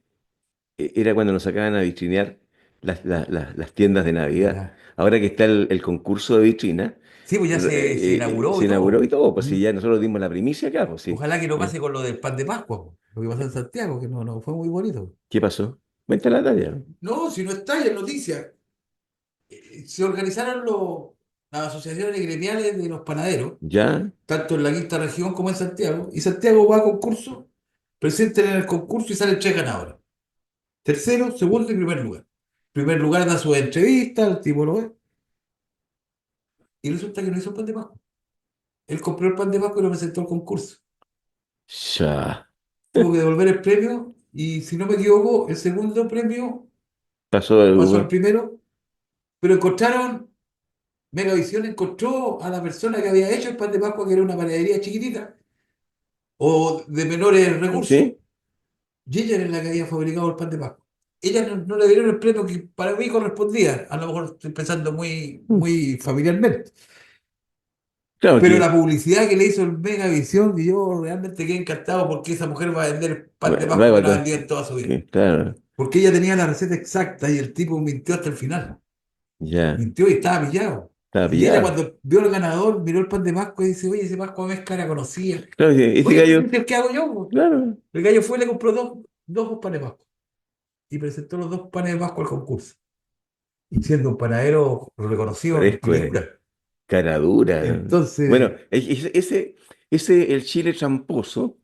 era cuando nos sacaban a vitrinear las tiendas de Navidad. Ya. Ahora que está el concurso de vitrina, Sí, pues ya se inauguró se y inauguró y todo. todo, pues Mm. sí, ya nosotros dimos la primicia acá, pues sí. Ojalá que no Eh, pase con lo del pan de Pascua, po, lo que pasó en Santiago, que no fue muy bonito. ¿Qué pasó? Cuenta la talla. No, si no está ya en noticias. Se organizaron las asociaciones gremiales de los panaderos, ¿Ya? tanto en la quinta región como en Santiago, y Santiago va a concurso, presenten en el concurso y salen tres ganadores. Tercero, segundo y primer lugar. Primer lugar da su entrevista, el tipo lo ve, y resulta que no hizo pan de Pascua. Él compró el pan de Pascua y lo presentó al concurso. Ya. Tuvo que devolver el premio y, si no me equivoco, el segundo premio Pasó pasó al algo. primero, pero encontraron, Megavisión encontró a la persona que había hecho el pan de Pascua, que era una panadería chiquitita o de menores recursos, ¿Sí? y ella era la que había fabricado el pan de Pascua. Ella no le dieron el premio que para mí correspondía, a lo mejor estoy pensando muy, Mm. muy familiarmente. Claro Pero que la publicidad que le hizo el Megavisión, y yo realmente quedé encantado porque esa mujer va a vender el pan de Pascua que no ha vendido en toda su vida. claro, Porque ella tenía la receta exacta y el tipo mintió hasta el final. ya. Mintió y estaba pillado. Estaba Y ella, pillado. cuando vio al ganador, miró el pan de Pascua y dice, oye, ese Pascua me es cara conocida. Claro que ese Oye, pero gallo, este es el que hago yo, po. claro, El gallo fue y le compró dos panes de Pascua y presentó los dos panes de Pascua al concurso. Y siendo un panadero reconocido a fresco, nivel rural. cara dura. Bueno, Entonces, ese el Chile tramposo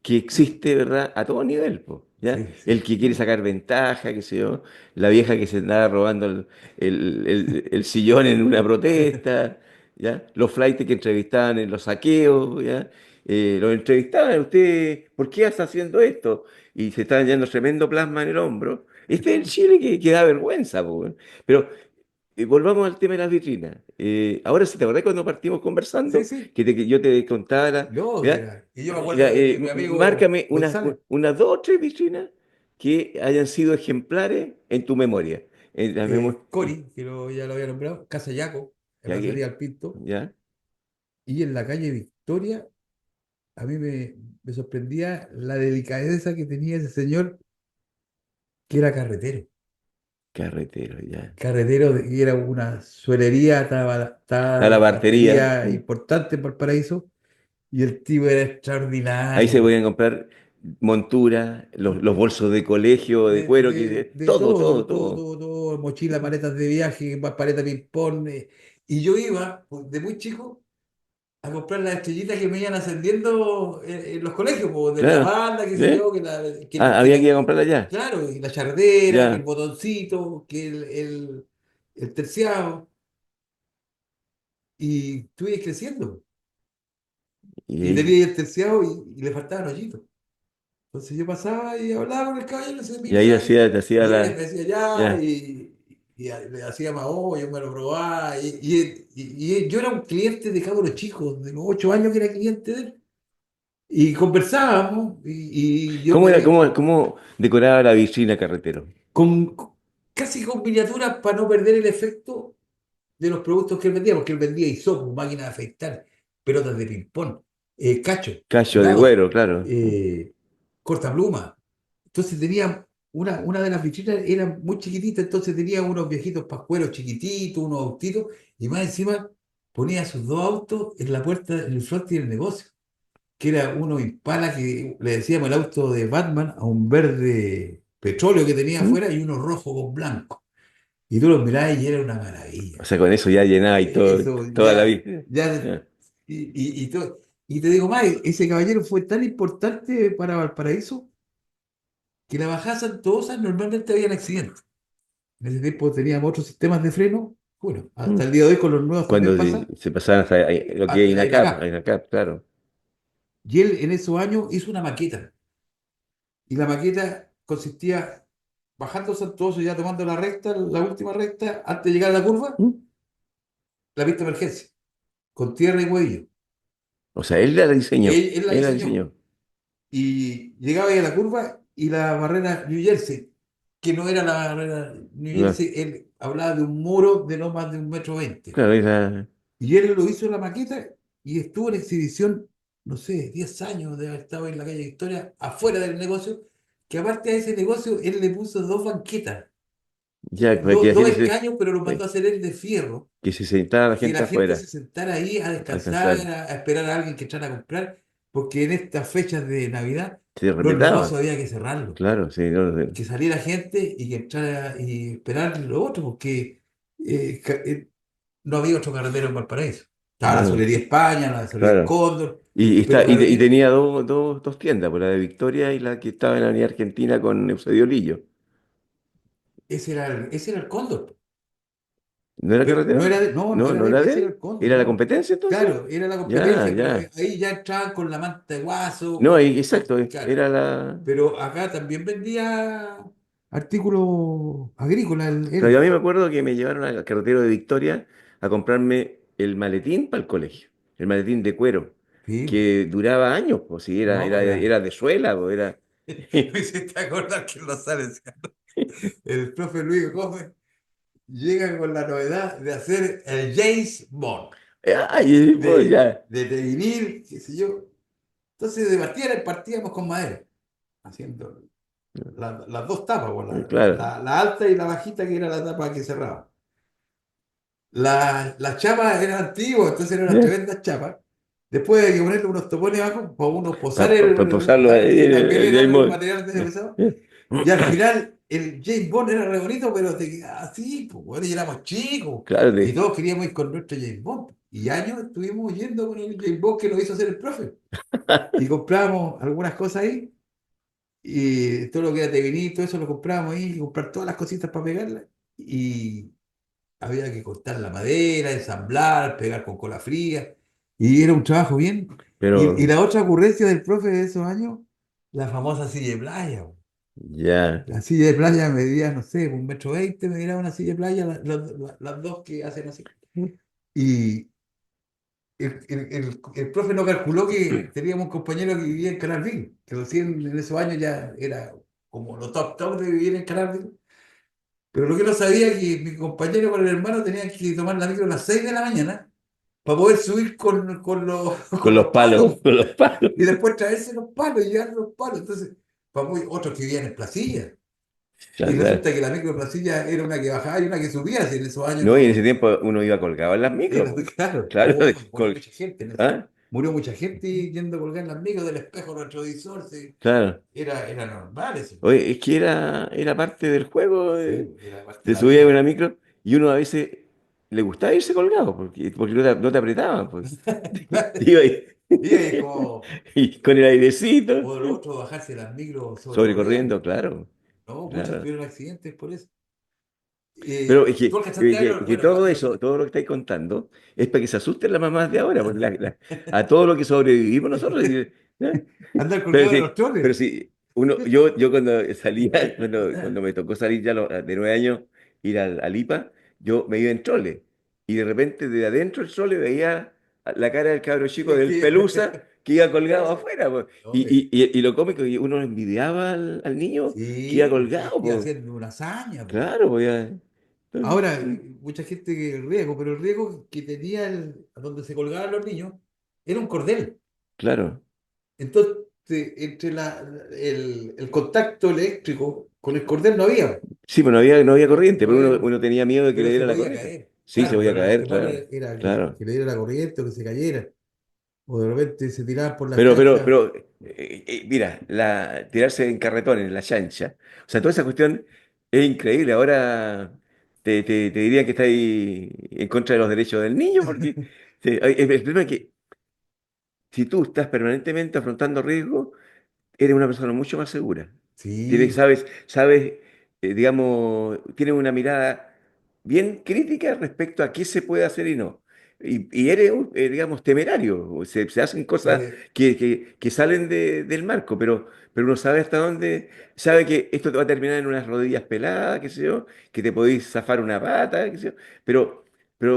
que existe, ¿verdad? A todo nivel, po, ¿ya? sí, sí. El que quiere sacar ventaja, qué sé yo, la vieja que se andaba robando el sillón en una protesta, ¿ya? Los flaites que entrevistaban en los saqueos, ¿ya? Los entrevistaban, usted, ¿por qué está haciendo esto? Y se estaban yendo tremendo plasma en el hombro. Este es el Chile que da vergüenza, po, weón. Pero volvamos al tema de las vitrinas. Ahora sí, ¿te acordás cuando partimos Sí, conversando? sí. Que yo te contaba, No, que ¿ya? era. Y yo me acuerdo Ya, de mi amigo márcame González, unas dos o tres vitrinas que hayan sido ejemplares en tu memoria. En la memoria. Cori, que ya lo había nombrado, Casa Yaco, en ¿Ya Rancería qué? al Pinto, ¿Ya? y en la calle Victoria, a mí me sorprendía la delicadeza que tenía ese señor, que era carretero. Carretero, ya. Y era una suelería, A la partería. bartería importante en Valparaíso, y el tipo era Ahí se extraordinario. podían comprar monturas, los bolsos de colegio, de cuero, De todo, todo, todo, todo, todo. todo, todo, mochila, maletas de viaje, paleta ping-pong. Y yo iba, pues, de muy chico, a comprar las estrellitas que me iban ascendiendo en los colegios, pues, de la Claro. banda, qué sé yo, ¿Eh? que Había que ir a comprarla ya. claro, y la charretera, que el Ya. botoncito, que el terciado, y estuve creciendo. Y, Y tenía ahí- ahí el terciado y le faltaban hoyitos. Entonces yo pasaba y hablaba con el caballero, se y ahí mira, te hacía y él la. me decía ya, Ya. le hacía Mao, yo me lo probaba, y yo era un cliente de cabros chicos, de los 8 años que era cliente de él, y conversábamos, y yo ¿Cómo era, me, cómo decoraba la vitrina carretero? con, casi con miniaturas para no perder el efecto de los productos que él vendía, porque él vendía hisopos, máquinas de afeitar, pelotas de ping-pong, cacho, Cacho de dados, cuero, claro. eh, cortapluma. Entonces tenía una de las vitrinas, era muy chiquitita, entonces tenía unos viejitos pascueros chiquititos, unos autitos, y más encima ponía sus dos autos en la puerta, en el frente del negocio, que era uno Impala que le decíamos el auto de Batman, a un verde petróleo que tenía ¿Mm? afuera y uno rojo con blanco. Y tú los mirabas y era una O maravilla. sea, con eso ya llenaba y todo, Eso toda la ya, vida. ya, Ya. y te digo más, ese caballero fue tan importante para Valparaíso que la bajada Santosa normalmente había accidentes. En ese tiempo teníamos otros sistemas de freno, bueno, Mm. hasta el día de hoy con los nuevos Cuando también pasa, se pasaban hasta lo que es en INACAP, acá. INACAP, claro. Y él en esos años hizo una maqueta, y la maqueta consistía bajando Santoso, ya tomando la recta, la última recta, antes de llegar a la curva, ¿Mm? la pista de emergencia, con tierra y huevillo. O sea, él la diseñó, Él la él la diseñó. diseñó. Y llegaba ahí a la curva y la barrera New Jersey, que no era la barrera New No, Jersey, él hablaba de un muro de no más de 1,20 m. claro, esa, Y él lo hizo en la maqueta y estuvo en exhibición, no sé, 10 años de haber estado en la calle Victoria, afuera del negocio, que aparte de ese negocio, él le puso dos banquetas, ya, para que la dos gente escaños, pero los mandó a hacer él de fierro, que se sentara la que gente la gente se afuera sentara ahí a a descansar, alcanzar. a esperar a alguien que entrara a comprar, porque en estas fechas de Navidad Se los negocios respetaba, había que cerrarlos, claro, sí, no, que saliera gente y que entrara y esperar lo otro, porque no había otro carretero en Valparaíso. Estaba la no, Solería España, la Solería claro. Cóndor, Está, pero y carretero, tenía dos tiendas, pues la de Victoria y la que estaba en la Avenida Argentina con Eusebio Lillo. ese era el Cóndor. ¿No era Pero no carretero? era no No, era no de él, era de ese era él. el Cóndor, ¿Era la no. competencia entonces? Claro, era la Ya, competencia, pero ya. ahí ya entraban con la manta de guaso, No, exacto, claro. era la. Pero acá también vendía artículos agrícolas, Claro, yo a él. mí me acuerdo que me llevaron al carretero de Victoria a comprarme el maletín para el colegio, el maletín de cuero, Sí, po. que duraba años, pues sí, No, era de suela, pues era. me hiciste acordar que en los sales el profe Luis Gómez llega con la novedad de hacer el James Bond, Ay, pues de, ya. de definir, qué sé yo. Entonces, de partida partíamos con madera, haciendo las dos tapas, pues, Claro. la alta y la bajita, que era la tapa que cerraba. Las chapas eran antiguas, entonces eran unas tremendas chapas. Después hay que ponerle unos topones abajo para uno posar Para posarlo ahí, que también el James eran Bond. materiales de pesado. Y al final el James Bond era re bonito, pero te quedaba así, pues bueno, y éramos chicos. Claro, Y todos queríamos ir con nuestro James Bond. Y años estuvimos yendo con el James Bond que nos hizo hacer el profe. Y comprábamos algunas cosas ahí. Y todo lo que era de vinil, todo eso lo comprábamos ahí, y comprar todas las cositas para pegarlas. había que cortar la madera, ensamblar, pegar con cola fría, y era un trabajo bien. Y Pero la otra ocurrencia del profe de esos años, la famosa silla de playa. ya, La silla de playa medía, no sé, 1,20 m, medía una silla de playa, las dos que hacen así. Y el profe no calculó que teníamos un compañero que vivía en Canalville, que recién en esos años ya era como lo top de vivir en Canalville. Pero lo que no sabía es que mi compañero con el hermano tenían que tomar la micro a las 6 de la mañana para poder subir con con los los palos, palos con los palos. y después traerse los palos y llevar los palos. Entonces, otros que vivían en Placilla. Ya, Y claro. resulta que la micro de Placilla era una que bajaba y una que subía, así en esos años No, y en ese no. tiempo uno iba colgado en las micros, Era, po. claro, Claro, murió mucha gente ¿ah? murió mucha gente yendo a colgar las micros del espejo retrovisor, sí. Claro. Era normal eso. Oye, es que era parte del juego, Sí, era parte de te la subías a vida. una micro y uno a veces le gustaba irse colgado porque no te apretaban, pues. Te iba ahí, Y es como, y con el airecito, o lo otro, bajarse las micros sobrecorriendo, sobrecorriendo. claro, No, muchos claro. tuvieron accidentes por eso. Pero es ¿Tú que, alcanzaste a verlo? que Bueno, todo eso, todo lo que estáis contando, es para que se asusten las mamás de ahora, porque a todo lo que sobrevivimos nosotros. ¿Ya? andar Pero colgado de los sí, pero troles. sí, yo cuando salía, cuando me tocó salir ya de 9 años, ir al IPA, yo me iba en trole. Y de repente de adentro del trole veía la cara del cabro chico Es del que, Pelusa que iba colgado afuera, po. no, Y lo cómico, que uno envidiaba al niño que iba sí, pues sí, colgado, iba po. haciendo una hazaña, pues. Claro, pues ya. Ahora, mucha gente que el riesgo, pero el riesgo que tenía a donde se colgaban los niños era un cordel. Claro. Entonces, entre el contacto eléctrico con el cordel no había. Sí, pero no había corriente, pero No uno tenía miedo de que le pero se diera la podía corriente. caer. Sí, se Claro, podía pero lo caer, que malo claro, era claro. que le diera la corriente o que se cayera. O de repente se tiraban por la Pero, chancha. mira, tirarse en carretones, en la chancha. O sea, toda esa cuestión es increíble. Ahora te diría que está ahí en contra de los derechos del niño, porque el problema es que si tú estás permanentemente afrontando riesgos, eres una persona mucho más segura. Sí, Sabes, digamos, tienes una mirada bien crítica respecto a qué se puede hacer y no. Y eres, digamos, temerario. Se hacen cosas eh, que salen del marco, pero uno sabe hasta dónde, sabe que esto te va a terminar en unas rodillas peladas, qué sé yo, que te podéis zafar una pata, qué sé yo, pero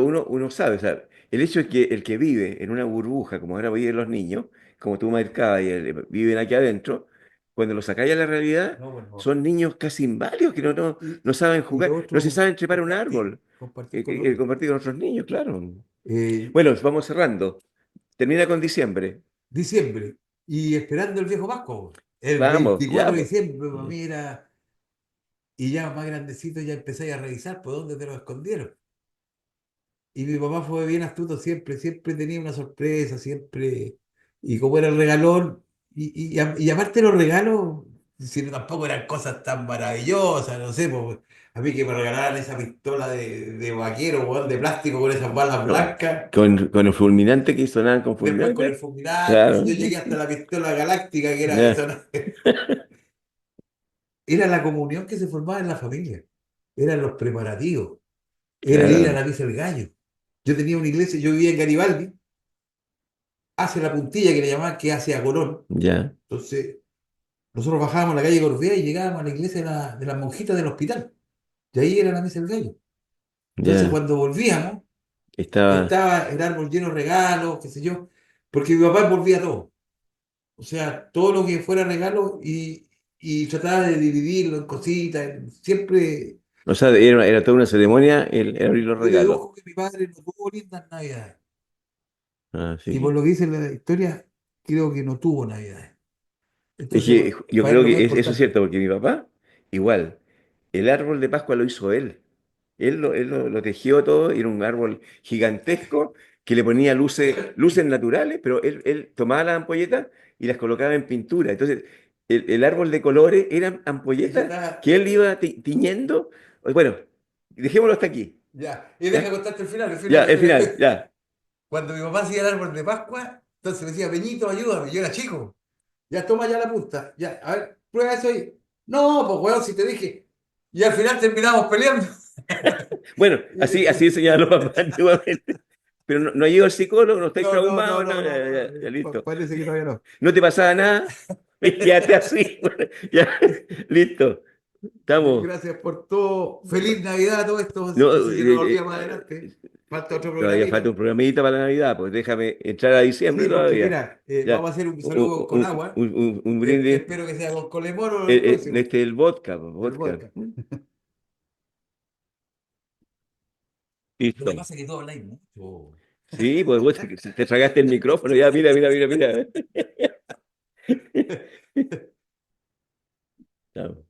uno sabe, o sea, el hecho es que el que vive en una burbuja, como ahora viven los niños, como tú marcabas, y viven aquí adentro, cuando los sacáis a la realidad, no, bueno. son niños casi inválidos que no saben Y jugar, lo no se otro, saben trepar un árbol, compartir con los otros. compartir con otros niños, claro. Eh, Bueno, vamos cerrando. Termina con diciembre. diciembre. Y esperando el viejo Pascua. El Vamos, 24 ya, de pues. diciembre para mí era. Y ya más grandecito ya empecé a revisar por dónde te lo escondieron. Y mi papá fue bien astuto siempre, siempre tenía una sorpresa, siempre. Y como era el regalón, y aparte los regalos, si no, tampoco eran cosas tan maravillosas, no sé, pues, a mí que me regalaran esa pistola de vaquero, weón, de plástico con esas balas No, blancas, con el fulminante que sonaban con después con el fulminante. fulminante, Claro, yo llegué hasta la pistola galáctica que era ya, eso, ¿no? Era la comunión que se formaba en la familia, eran los preparativos, era el ir a claro, la misa del gallo. Yo tenía una iglesia, yo vivía en Garibaldi, hacia la puntilla que le llamaban, que hacia Colón. ya, Entonces, nosotros bajábamos a la calle Gorbea y llegábamos a la iglesia de las monjitas del hospital. Y ahí era la misa del gallo. Entonces, ya. cuando volvíamos, Estaba, estaba el árbol lleno de regalos, qué sé yo, porque mi papá envolvía todo. O sea, todo lo que fuera regalo y trataba de dividirlo en cositas. Siempre, o sea, era toda una ceremonia el abrir los yo regalos. deduzco que mi padre no tuvo lindas navidades. Así Y por que, lo que dice la historia, creo que no tuvo navidades. es Entonces, que yo para él creo lo más que eso es importante. cierto, porque mi papá, igual, el árbol de Pascua lo hizo él. Él lo tejió todo, y era un árbol gigantesco que le ponía luces naturales, pero él tomaba las ampolletas y las colocaba en pintura. Entonces, el árbol de colores eran Y yo ampolletas estaba, que él iba tiñendo. Bueno, dejémoslo hasta aquí. ya, y deja ¿Ya? contarte el final, el Ya, final, el el final. final, ya. Cuando mi papá hacía el árbol de Pascua, entonces me decía, Peñito, ayúdame, yo era chico. Ya toma ya la punta, ya, a ver, prueba eso ahí. No, pues weón, si te dije. Y al final terminamos peleando. Bueno, así enseñaban los papás antiguamente. Pero no ha ido al psicólogo, no estáis No, no, no, traumados, no, no, no, no, ya, listo. parece que todavía no. ¿No te pasaba nada? Quédate así. Bueno, ya, listo. Estamos. Gracias por todo. Feliz Navidad a todo esto. No, Y si no nos olvida más adelante, falta otro todavía falta programita. un programita para la Navidad, pues déjame entrar a diciembre Sí, porque todavía. mira, Ya, vamos a hacer un saludo con agua. un brindis. Espero que sea con colemón o el próximo, Este es el vodka, pues, el vodka. vodka. Lo que Listo. pasa es que tú habláis mucho. Sí, pues vos te tragaste el micrófono, ya, mira, mira, mira, mira. Chao.